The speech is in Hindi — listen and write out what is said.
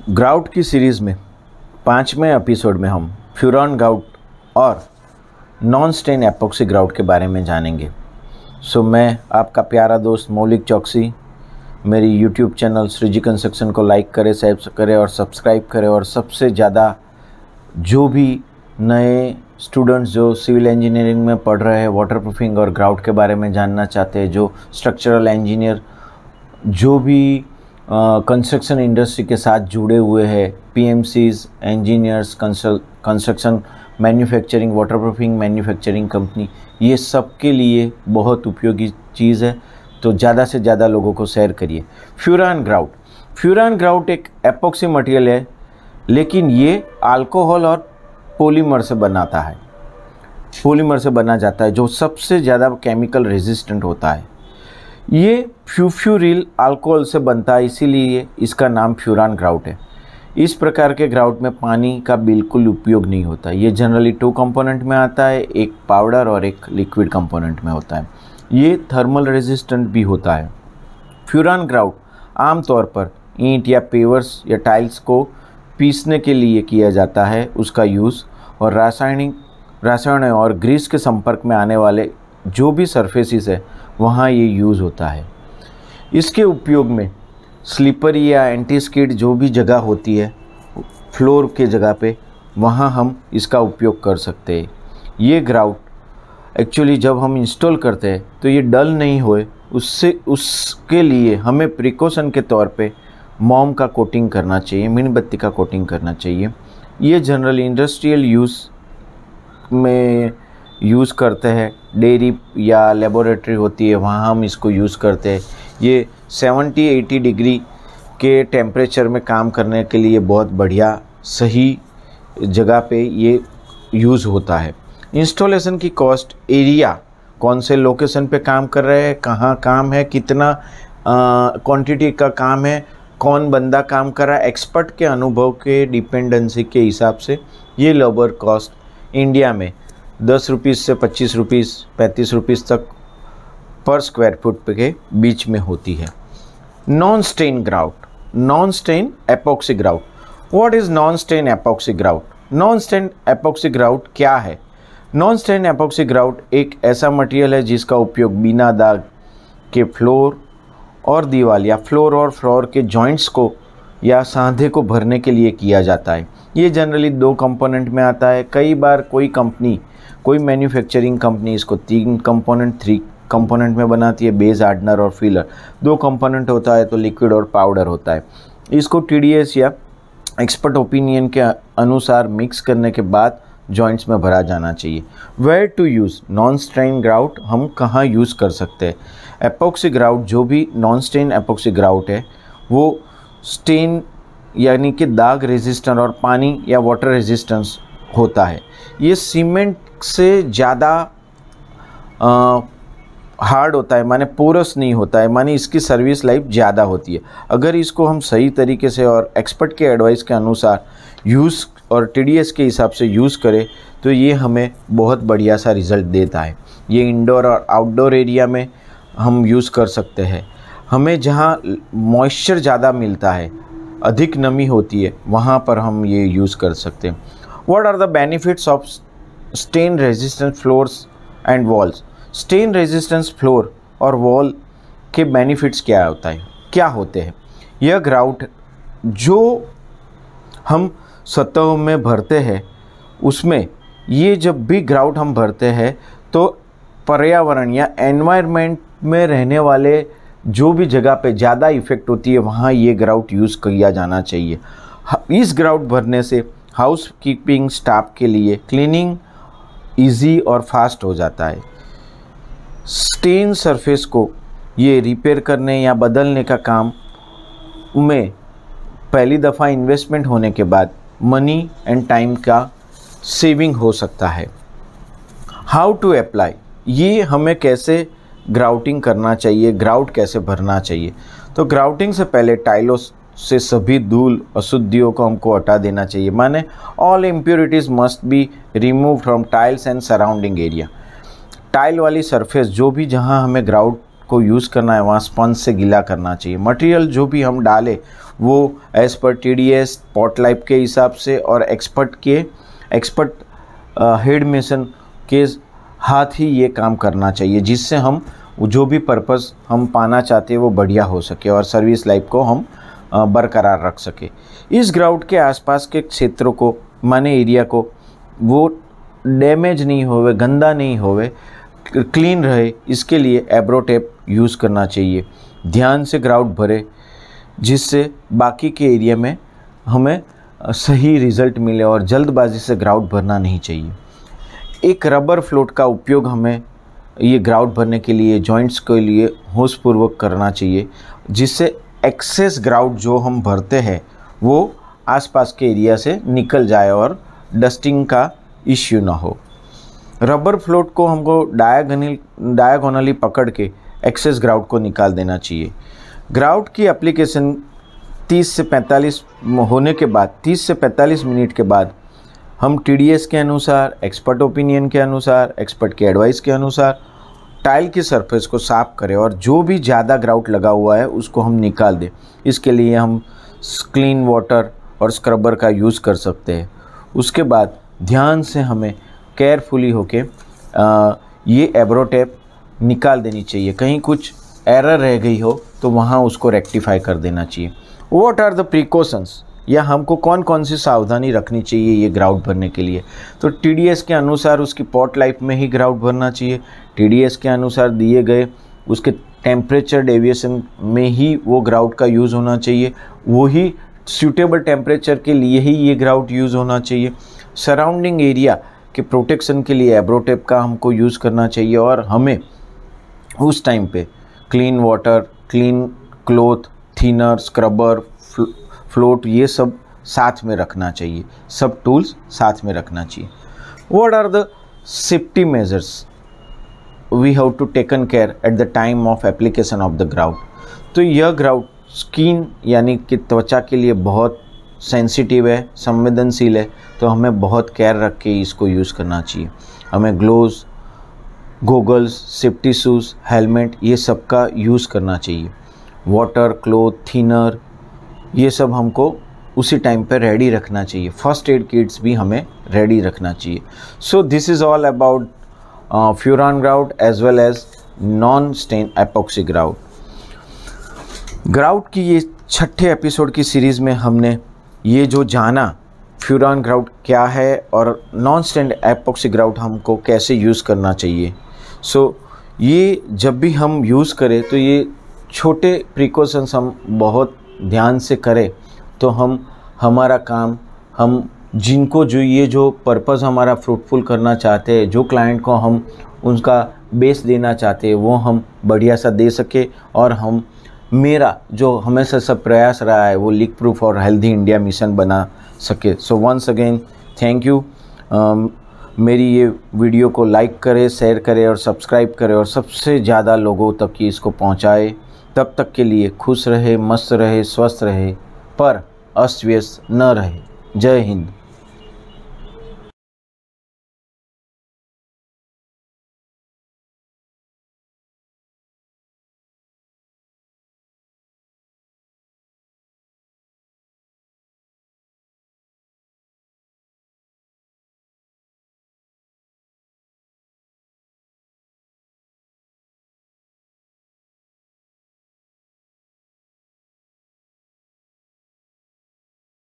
ग्राउट की सीरीज़ में 5वें एपिसोड में हम फ्यूरॉन ग्राउट और नॉन स्टेन एपॉक्सी ग्राउट के बारे में जानेंगे। मैं आपका प्यारा दोस्त मौलिक चौकसी मेरी यूट्यूब चैनल सृजी कंस्ट्रक्शन को लाइक करें, शेयर करें और सब्सक्राइब करें। और सबसे ज़्यादा जो भी नए स्टूडेंट्स जो सिविल इंजीनियरिंग में पढ़ रहे हैं, वाटरप्रूफिंग और ग्राउट के बारे में जानना चाहते हैं, जो स्ट्रक्चरल इंजीनियर जो भी कंस्ट्रक्शन इंडस्ट्री के साथ जुड़े हुए हैं, PMCs, engineers, construction manufacturing, waterproofing manufacturing company, ये सब के लिए बहुत उपयोगी चीज़ है। तो ज़्यादा से ज़्यादा लोगों को शेयर करिए। फ्यूरॉन ग्राउट एक एपॉक्सी मटेरियल है, लेकिन ये अल्कोहल और पॉलीमर से बनाता है, पॉलीमर से बना जाता है, जो सबसे ज़्यादा केमिकल रेजिस्टेंट होता है। ये फ्यूफ्यूरिल अल्कोहल से बनता है, इसीलिए इसका नाम फ्यूरॉन ग्राउट है। इस प्रकार के ग्राउट में पानी का बिल्कुल उपयोग नहीं होता। ये जनरली 2 कंपोनेंट में आता है, एक पाउडर और एक लिक्विड कंपोनेंट में होता है। ये थर्मल रेजिस्टेंट भी होता है। फ्यूरॉन ग्राउट आमतौर पर ईंट या पेवर्स या टाइल्स को पीसने के लिए किया जाता है, उसका यूज़, और रासायनिक और ग्रीस के संपर्क में आने वाले जो भी सरफेसिस है वहाँ ये यूज़ होता है। इसके उपयोग में स्लिपरी या एंटी स्किड जो भी जगह होती है फ्लोर के जगह पे, वहाँ हम इसका उपयोग कर सकते हैं। ये ग्राउट एक्चुअली जब हम इंस्टॉल करते हैं तो ये डल नहीं होए, उसके लिए हमें प्रिकॉशन के तौर पे मोम का कोटिंग करना चाहिए, मीणबत्ती का कोटिंग करना चाहिए। ये जनरली इंडस्ट्रियल यूज़ में यूज़ करते हैं, डेयरी या लेबोरेटरी होती है वहाँ हम इसको यूज़ करते हैं। ये 70-80 डिग्री के टेम्परेचर में काम करने के लिए बहुत बढ़िया सही जगह पे ये यूज़ होता है। इंस्टॉलेशन की कॉस्ट, एरिया, कौन से लोकेशन पे काम कर रहे हैं, कहाँ काम है, कितना क्वांटिटी का काम है, कौन बंदा काम कर रहा है, एक्सपर्ट के अनुभव के डिपेंडेंसी के हिसाब से ये लेबर कॉस्ट इंडिया में 10 रुपीज़ से 25 रुपीज़, 35 रुपीज़ तक पर स्क्वायर फुट के बीच में होती है। Non stain grout, non stain epoxy grout. What is non stain epoxy grout? Non stain epoxy grout क्या है? नॉन स्टेन एपॉक्सी ग्राउट एक ऐसा मटेरियल है जिसका उपयोग बिना दाग के फ्लोर और दीवार या फ्लोर और फ्लोर के जॉइंट्स को या सांधे को भरने के लिए किया जाता है। ये जनरली 2 कंपोनेंट में आता है। कई बार कोई मैन्युफैक्चरिंग कंपनी इसको 3 कंपोनेंट में बनाती है, बेस, हार्डनर और फिलर। 2 कंपोनेंट होता है तो लिक्विड और पाउडर होता है। इसको टीडीएस या एक्सपर्ट ओपिनियन के अनुसार मिक्स करने के बाद जॉइंट्स में भरा जाना चाहिए। Where to use non stain grout, हम कहाँ यूज़ कर सकते हैं? एपॉक्सी ग्राउट, जो भी नॉन स्टेन एपॉक्सी ग्राउट है वो स्टेन यानी कि दाग रेजिस्टेंट और पानी या वाटर रेजिस्टेंस होता है। ये सीमेंट से ज़्यादा हार्ड होता है, माने पोरस नहीं होता है, माने इसकी सर्विस लाइफ ज़्यादा होती है। अगर इसको हम सही तरीके से और एक्सपर्ट के एडवाइस के अनुसार यूज़ और टीडीएस के हिसाब से यूज़ करें तो ये हमें बहुत बढ़िया सा रिज़ल्ट देता है। ये इंडोर और आउटडोर एरिया में हम यूज़ कर सकते हैं। हमें जहाँ मॉइस्चर ज़्यादा मिलता है, अधिक नमी होती है, वहाँ पर हम ये यूज़ कर सकते हैं। What are the benefits of stain resistant floors and walls? Stain resistance floor और वॉल के बेनिफिट्स क्या होते हैं? यह ग्राउट जो हम सतहों में भरते हैं, उसमें ये जब भी ग्राउट हम भरते हैं तो पर्यावरण या एनवायरनमेंट में रहने वाले जो भी जगह पे ज़्यादा इफ़ेक्ट होती है वहाँ ये ग्राउट यूज़ किया जाना चाहिए। इस ग्राउट भरने से हाउस कीपिंग स्टाफ के लिए क्लीनिंग इजी और फास्ट हो जाता है। स्टेन सरफेस को ये रिपेयर करने या बदलने का काम में पहली दफ़ा इन्वेस्टमेंट होने के बाद मनी एंड टाइम का सेविंग हो सकता है। हाउ टू अप्लाई, ये हमें कैसे ग्राउटिंग करना चाहिए, ग्राउट कैसे भरना चाहिए? तो ग्राउटिंग से पहले टाइलों से सभी धूल अशुद्धियों को हमको हटा देना चाहिए, माने all impurities must be remove from tiles and surrounding area. Tile वाली सरफेस जो भी जहाँ हमें ग्राउट को यूज़ करना है वहाँ स्पंज से गीला करना चाहिए। मटेरियल जो भी हम डालें वो as per TDS pot life के हिसाब से और एक्सपर्ट हेड मेसन के हाथ ही ये काम करना चाहिए, जिससे हम जो भी पर्पस हम पाना चाहते हैं वो बढ़िया हो सके और सर्विस लाइफ को हम बरकरार रख सके। इस ग्राउट के आसपास के क्षेत्रों को माने एरिया को वो डैमेज नहीं होवे, गंदा नहीं होवे, क्लीन रहे, इसके लिए एब्रोटेप यूज़ करना चाहिए। ध्यान से ग्राउट भरे जिससे बाकी के एरिया में हमें सही रिज़ल्ट मिले और जल्दबाजी से ग्राउट भरना नहीं चाहिए। एक रबर फ्लोट का उपयोग हमें ये ग्राउट भरने के लिए जॉइंट्स के लिए होशपूर्वक करना चाहिए, जिससे एक्सेस ग्राउट जो हम भरते हैं वो आसपास के एरिया से निकल जाए और डस्टिंग का इश्यू ना हो। रबर फ्लोट को हमको डायगोनली पकड़ के एक्सेस ग्राउट को निकाल देना चाहिए। ग्राउट की एप्लीकेशन 30 से 45 होने के बाद 30 से 45 मिनट के बाद हम TDS के अनुसार, एक्सपर्ट ओपिनियन के अनुसार, एक्सपर्ट के एडवाइस के अनुसार टाइल की सरफेस को साफ़ करें और जो भी ज़्यादा ग्राउट लगा हुआ है उसको हम निकाल दें। इसके लिए हम क्लीन वाटर और स्क्रबर का यूज़ कर सकते हैं। उसके बाद ध्यान से हमें केयरफुली होके ये एब्रोटेप निकाल देनी चाहिए। कहीं कुछ एरर रह गई हो तो वहाँ उसको रेक्टिफाई कर देना चाहिए। व्हाट आर द प्रिकॉशंस, या हमको कौन कौन सी सावधानी रखनी चाहिए ये ग्राउट भरने के लिए? तो TDS के अनुसार उसकी पॉट लाइफ में ही ग्राउट भरना चाहिए। TDS के अनुसार दिए गए उसके टेम्परेचर डेविएशन में ही वो ग्राउट का यूज़ होना चाहिए, वही सूटेबल टेम्परेचर के लिए ही ये ग्राउट यूज़ होना चाहिए। सराउंडिंग एरिया के प्रोटेक्शन के लिए एब्रोटेप का हमको यूज़ करना चाहिए और हमें उस टाइम पे clean water, clean cloth, thinner, scrubber, float ये सब साथ में रखना चाहिए, सब टूल्स साथ में रखना चाहिए। What are the safety measures we have to taken care at the time of application of the grout? तो यह ग्राउट स्किन यानी कि त्वचा के लिए बहुत सेंसिटिव है, संवेदनशील है, तो हमें बहुत केयर रख के इसको यूज़ करना चाहिए। हमें gloves, goggles, safety shoes, helmet ये सब का यूज़ करना चाहिए। वाटर, क्लॉथ, थिनर ये सब हमको उसी टाइम पे रेडी रखना चाहिए। फर्स्ट एड किट्स भी हमें रेडी रखना चाहिए। So this is all about Furon grout as well as non stain epoxy grout. Grout की ये 6ठे एपिसोड की सीरीज़ में हमने ये जो जाना फ्यूरॉन ग्राउट क्या है और नॉन स्टेन एपॉक्सी ग्राउट हमको कैसे यूज़ करना चाहिए। सो ये जब भी हम यूज़ करें तो ये छोटे प्रिकॉशंस हम बहुत ध्यान से करें तो हमारा काम हम जिनको जो ये जो पर्पज़ हमारा फ्रूटफुल करना चाहते हैं, जो क्लाइंट को हम उनका बेस देना चाहते हैं वो हम बढ़िया सा दे सके और हम मेरा जो हमेशा सब प्रयास रहा है वो लीक प्रूफ और हेल्दी इंडिया मिशन बना सके। So once again thank you. मेरी ये वीडियो को लाइक करें, शेयर करें और सब्सक्राइब करें और सबसे ज़्यादा लोगों तक ये इसको पहुँचाए। तब तक के लिए खुश रहे, मस्त रहे, स्वस्थ रहे, पर अस्त व्यस्त न रहे। जय हिंद।